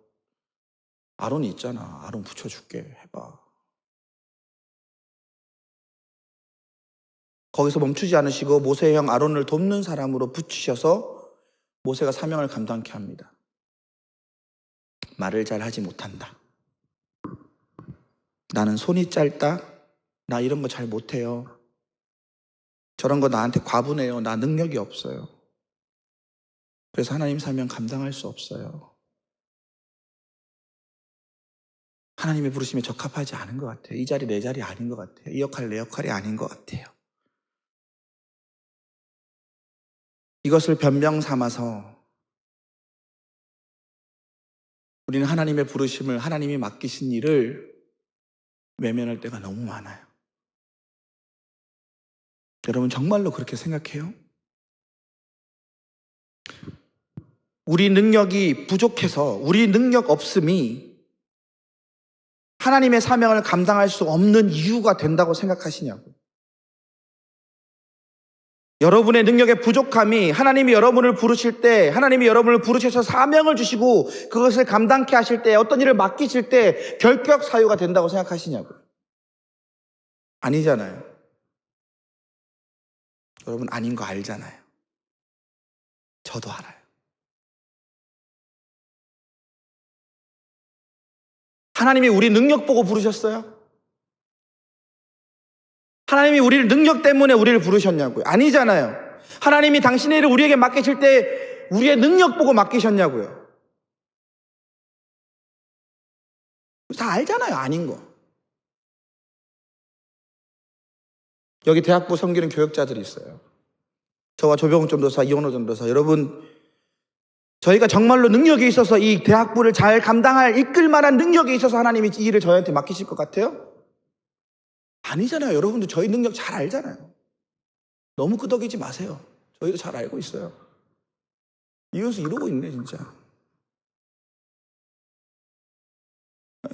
아론이 있잖아. 아론 붙여줄게. 해봐. 거기서 멈추지 않으시고 모세의 형 아론을 돕는 사람으로 붙이셔서 모세가 사명을 감당케 합니다. 말을 잘 하지 못한다. 나는 손이 짧다. 나 이런 거 잘 못해요. 저런 거 나한테 과분해요. 나 능력이 없어요. 그래서 하나님 사명 감당할 수 없어요. 하나님의 부르심에 적합하지 않은 것 같아요. 이 자리 내 자리 아닌 것 같아요. 이 역할 내 역할이 아닌 것 같아요. 이것을 변명 삼아서 우리는 하나님의 부르심을, 하나님이 맡기신 일을 외면할 때가 너무 많아요. 여러분 정말로 그렇게 생각해요? 우리 능력이 부족해서, 우리 능력 없음이 하나님의 사명을 감당할 수 없는 이유가 된다고 생각하시냐고요. 여러분의 능력의 부족함이 하나님이 여러분을 부르실 때, 하나님이 여러분을 부르셔서 사명을 주시고 그것을 감당케 하실 때, 어떤 일을 맡기실 때 결격 사유가 된다고 생각하시냐고요. 아니잖아요. 여러분 아닌 거 알잖아요. 저도 알아요. 하나님이 우리 능력 보고 부르셨어요? 하나님이 우리를 능력 때문에 우리를 부르셨냐고요? 아니잖아요. 하나님이 당신의 일을 우리에게 맡기실 때 우리의 능력 보고 맡기셨냐고요? 다 알잖아요. 아닌 거. 여기 대학부 섬기는 교역자들이 있어요. 저와 조병훈 전도사, 이원호 전도사. 여러분, 저희가 정말로 능력이 있어서 이 대학부를 잘 감당할, 이끌 만한 능력이 있어서 하나님이 이 일을 저희한테 맡기실 것 같아요? 아니잖아요. 여러분도 저희 능력 잘 알잖아요. 너무 끄덕이지 마세요. 저희도 잘 알고 있어요. 이윤수 이러고 있네 진짜.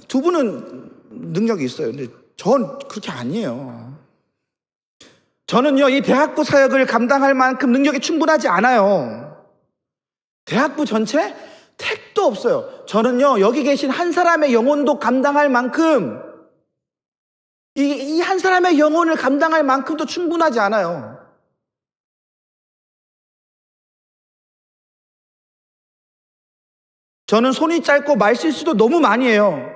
두 분은 능력이 있어요. 근데 전 그렇게 아니에요. 저는요, 이 대학부 사역을 감당할 만큼 능력이 충분하지 않아요. 대학부 전체? 택도 없어요. 저는요, 여기 계신 한 사람의 영혼도 감당할 만큼, 이 한 사람의 영혼을 감당할 만큼도 충분하지 않아요. 저는 손이 짧고 말실수도 너무 많이 해요.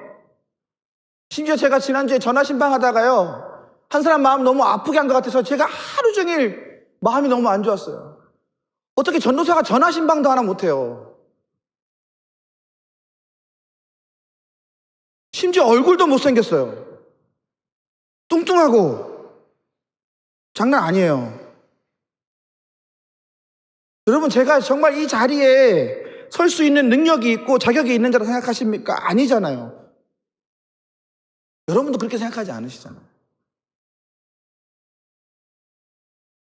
심지어 제가 지난주에 전화신방 하다가요, 한 사람 마음 너무 아프게 한 것 같아서 제가 하루 종일 마음이 너무 안 좋았어요. 어떻게 전도사가 전화신방도 하나 못해요. 심지어 얼굴도 못생겼어요. 뚱뚱하고. 장난 아니에요. 여러분, 제가 정말 이 자리에 설 수 있는 능력이 있고 자격이 있는 자라 생각하십니까? 아니잖아요. 여러분도 그렇게 생각하지 않으시잖아요.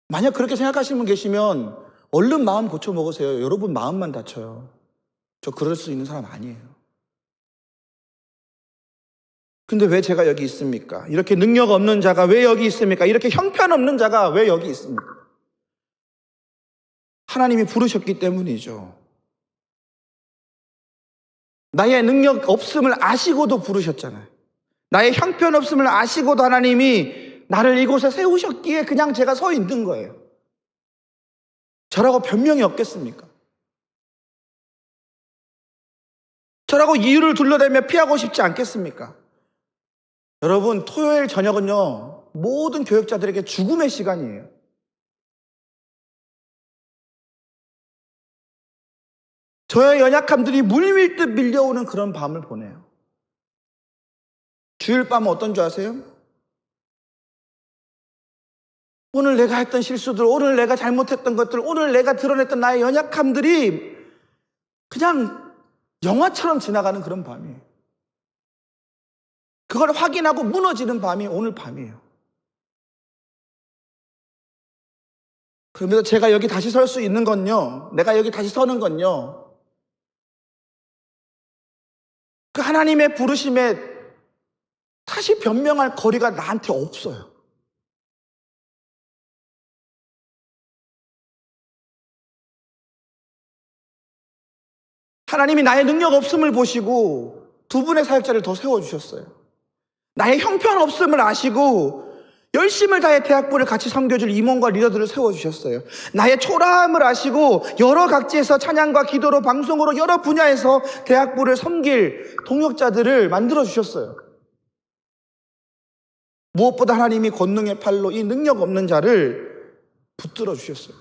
만약 그렇게 생각하시는 분 계시면 얼른 마음 고쳐 먹으세요. 여러분 마음만 다쳐요. 저 그럴 수 있는 사람 아니에요. 근데 왜 제가 여기 있습니까? 이렇게 능력 없는 자가 왜 여기 있습니까? 이렇게 형편없는 자가 왜 여기 있습니까? 하나님이 부르셨기 때문이죠. 나의 능력 없음을 아시고도 부르셨잖아요. 나의 형편없음을 아시고도 하나님이 나를 이곳에 세우셨기에 그냥 제가 서 있는 거예요. 저라고 변명이 없겠습니까? 저라고 이유를 둘러대며 피하고 싶지 않겠습니까? 여러분, 토요일 저녁은요, 모든 교역자들에게 죽음의 시간이에요. 저의 연약함들이 물밀듯 밀려오는 그런 밤을 보내요. 주일 밤은 어떤 줄 아세요? 오늘 내가 했던 실수들, 오늘 내가 잘못했던 것들, 오늘 내가 드러냈던 나의 연약함들이 그냥 영화처럼 지나가는 그런 밤이에요. 그걸 확인하고 무너지는 밤이 오늘 밤이에요. 그러면서 제가 여기 다시 설 수 있는 건요, 내가 여기 다시 서는 건요, 그 하나님의 부르심에 다시 변명할 거리가 나한테 없어요. 하나님이 나의 능력 없음을 보시고 두 분의 사역자를 더 세워주셨어요. 나의 형편없음을 아시고 열심을 다해 대학부를 같이 섬겨줄 임원과 리더들을 세워주셨어요. 나의 초라함을 아시고 여러 각지에서 찬양과 기도로 방송으로 여러 분야에서 대학부를 섬길 동역자들을 만들어주셨어요. 무엇보다 하나님이 권능의 팔로 이 능력 없는 자를 붙들어 주셨어요.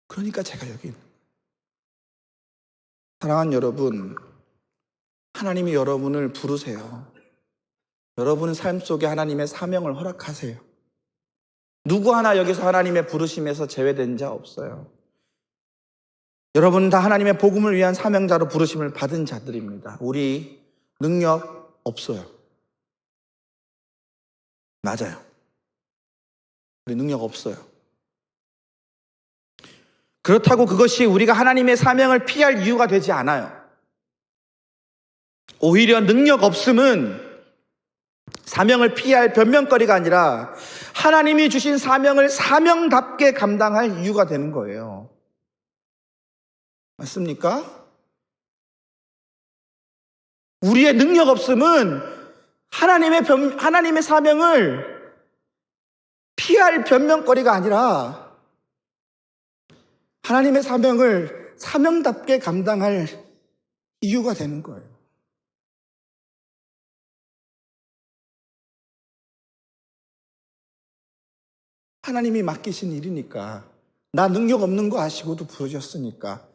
그러니까 제가 여기 있는 거예요. 사랑하는 여러분, 하나님이 여러분을 부르세요. 여러분 삶 속에 하나님의 사명을 허락하세요. 누구 하나 여기서 하나님의 부르심에서 제외된 자 없어요. 여러분 다 하나님의 복음을 위한 사명자로 부르심을 받은 자들입니다. 우리 능력 없어요. 맞아요. 우리 능력 없어요. 그렇다고 그것이 우리가 하나님의 사명을 피할 이유가 되지 않아요. 오히려 능력 없음은 사명을 피할 변명거리가 아니라 하나님이 주신 사명을 사명답게 감당할 이유가 되는 거예요. 맞습니까? 우리의 능력 없음은 하나님의 사명을 피할 변명거리가 아니라 하나님의 사명을 사명답게 감당할 이유가 되는 거예요. 하나님이 맡기신 일이니까, 나 능력 없는 거 아시고도 부르셨으니까,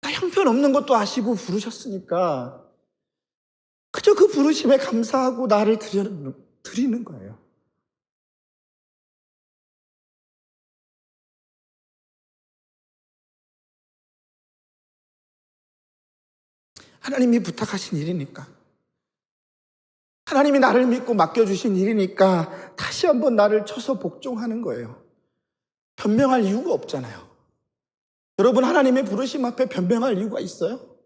나 형편없는 것도 아시고 부르셨으니까 그저 그 부르심에 감사하고 나를 드리는 거예요. 하나님이 부탁하신 일이니까, 하나님이 나를 믿고 맡겨주신 일이니까 다시 한번 나를 쳐서 복종하는 거예요. 변명할 이유가 없잖아요. 여러분, 하나님의 부르심 앞에 변명할 이유가 있어요?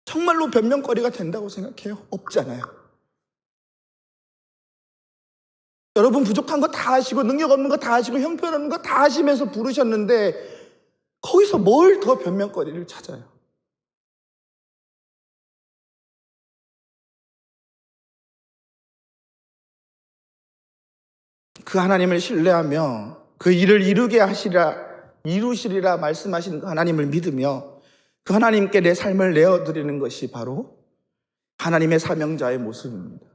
정말로 변명거리가 된다고 생각해요? 없잖아요. 여러분, 부족한 거 다 아시고 능력 없는 거 다 아시고 형편없는 거 다 아시면서 부르셨는데 거기서 뭘 더 변명거리를 찾아요? 그 하나님을 신뢰하며 그 일을 이루시리라 말씀하신 그 하나님을 믿으며 그 하나님께 내 삶을 내어드리는 것이 바로 하나님의 사명자의 모습입니다.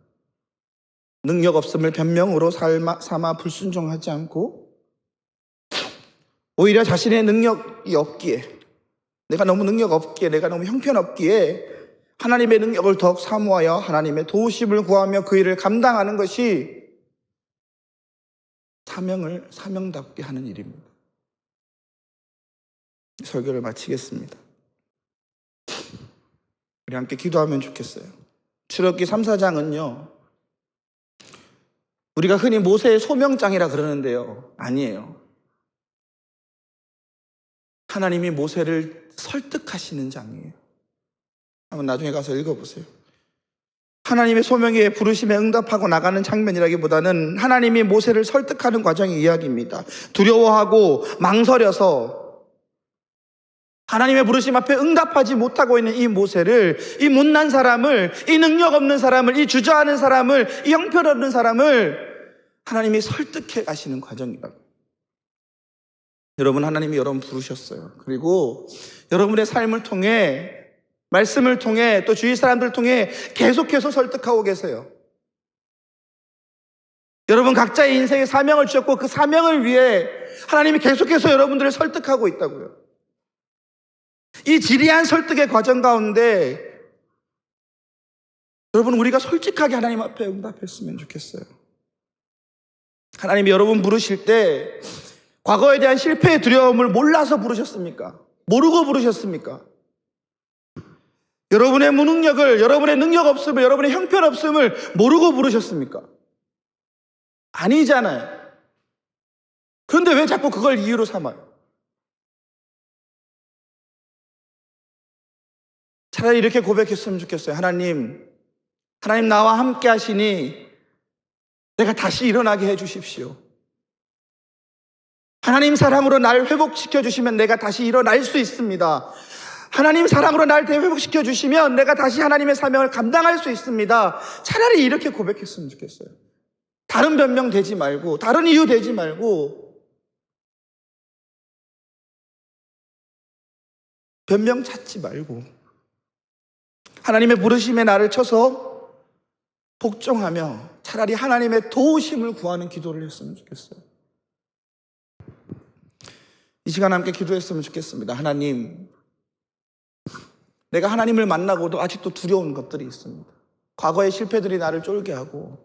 능력 없음을 변명으로 삼아 불순종하지 않고 오히려 자신의 능력이 없기에, 내가 너무 능력 없기에, 내가 너무 형편없기에 하나님의 능력을 더욱 사모하여 하나님의 도우심을 구하며 그 일을 감당하는 것이 사명을 사명답게 하는 일입니다. 설교를 마치겠습니다. 우리 함께 기도하면 좋겠어요. 출애굽기 3, 4장은요, 우리가 흔히 모세의 소명장이라 그러는데요, 아니에요. 하나님이 모세를 설득하시는 장이에요. 한번 나중에 가서 읽어보세요. 하나님의 소명에 부르심에 응답하고 나가는 장면이라기보다는 하나님이 모세를 설득하는 과정의 이야기입니다. 두려워하고 망설여서 하나님의 부르심 앞에 응답하지 못하고 있는 이 모세를, 이 못난 사람을, 이 능력 없는 사람을, 이 주저하는 사람을, 이 형편없는 사람을 하나님이 설득해 가시는 과정이라고. 여러분, 하나님이 여러분 부르셨어요. 그리고 여러분의 삶을 통해, 말씀을 통해, 또 주위 사람들을 통해 계속해서 설득하고 계세요. 여러분 각자의 인생에 사명을 주셨고 그 사명을 위해 하나님이 계속해서 여러분들을 설득하고 있다고요. 이 지리한 설득의 과정 가운데 여러분, 우리가 솔직하게 하나님 앞에 응답했으면 좋겠어요. 하나님이 여러분 부르실 때 과거에 대한 실패의 두려움을 몰라서 부르셨습니까? 모르고 부르셨습니까? 여러분의 무능력을, 여러분의 능력 없음을, 여러분의 형편 없음을 모르고 부르셨습니까? 아니잖아요. 그런데 왜 자꾸 그걸 이유로 삼아요? 차라리 이렇게 고백했으면 좋겠어요. 하나님 나와 함께 하시니 내가 다시 일어나게 해주십시오. 하나님 사랑으로 날 회복시켜 주시면 내가 다시 일어날 수 있습니다. 하나님 사랑으로 날 회복시켜 주시면 내가 다시 하나님의 사명을 감당할 수 있습니다. 차라리 이렇게 고백했으면 좋겠어요. 다른 변명 되지 말고, 다른 이유 되지 말고, 변명 찾지 말고 하나님의 부르심에 나를 쳐서 복종하며 차라리 하나님의 도우심을 구하는 기도를 했으면 좋겠어요. 이 시간 함께 기도했으면 좋겠습니다. 하나님, 내가 하나님을 만나고도 아직도 두려운 것들이 있습니다. 과거의 실패들이 나를 쫄게 하고,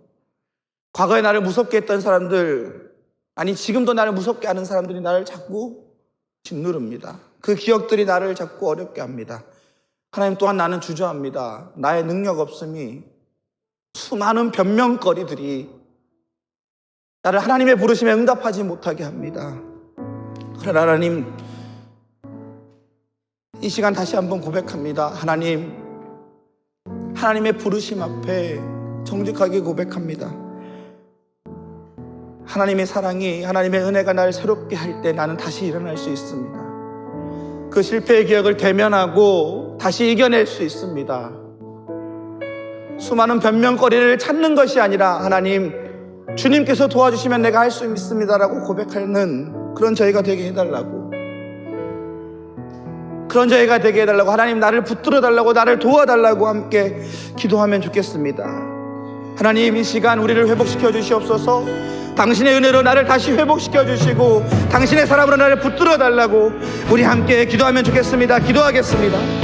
과거에 나를 무섭게 했던 사람들, 아니 지금도 나를 무섭게 하는 사람들이 나를 자꾸 짓누릅니다. 그 기억들이 나를 자꾸 어렵게 합니다. 하나님, 또한 나는 주저합니다. 나의 능력 없음이, 수많은 변명거리들이 나를 하나님의 부르심에 응답하지 못하게 합니다. 그러나 하나님, 이 시간 다시 한번 고백합니다. 하나님, 하나님의 부르심 앞에 정직하게 고백합니다. 하나님의 사랑이, 하나님의 은혜가 나를 새롭게 할 때 나는 다시 일어날 수 있습니다. 그 실패의 기억을 대면하고 다시 이겨낼 수 있습니다. 수많은 변명거리를 찾는 것이 아니라 하나님, 주님께서 도와주시면 내가 할 수 있습니다라고 고백하는 그런 저희가 되게 해달라고, 그런 저희가 되게 해달라고, 하나님 나를 붙들어 달라고, 나를 도와달라고 함께 기도하면 좋겠습니다. 하나님 이 시간 우리를 회복시켜 주시옵소서. 당신의 은혜로 나를 다시 회복시켜 주시고 당신의 사랑으로 나를 붙들어 달라고 우리 함께 기도하면 좋겠습니다. 기도하겠습니다.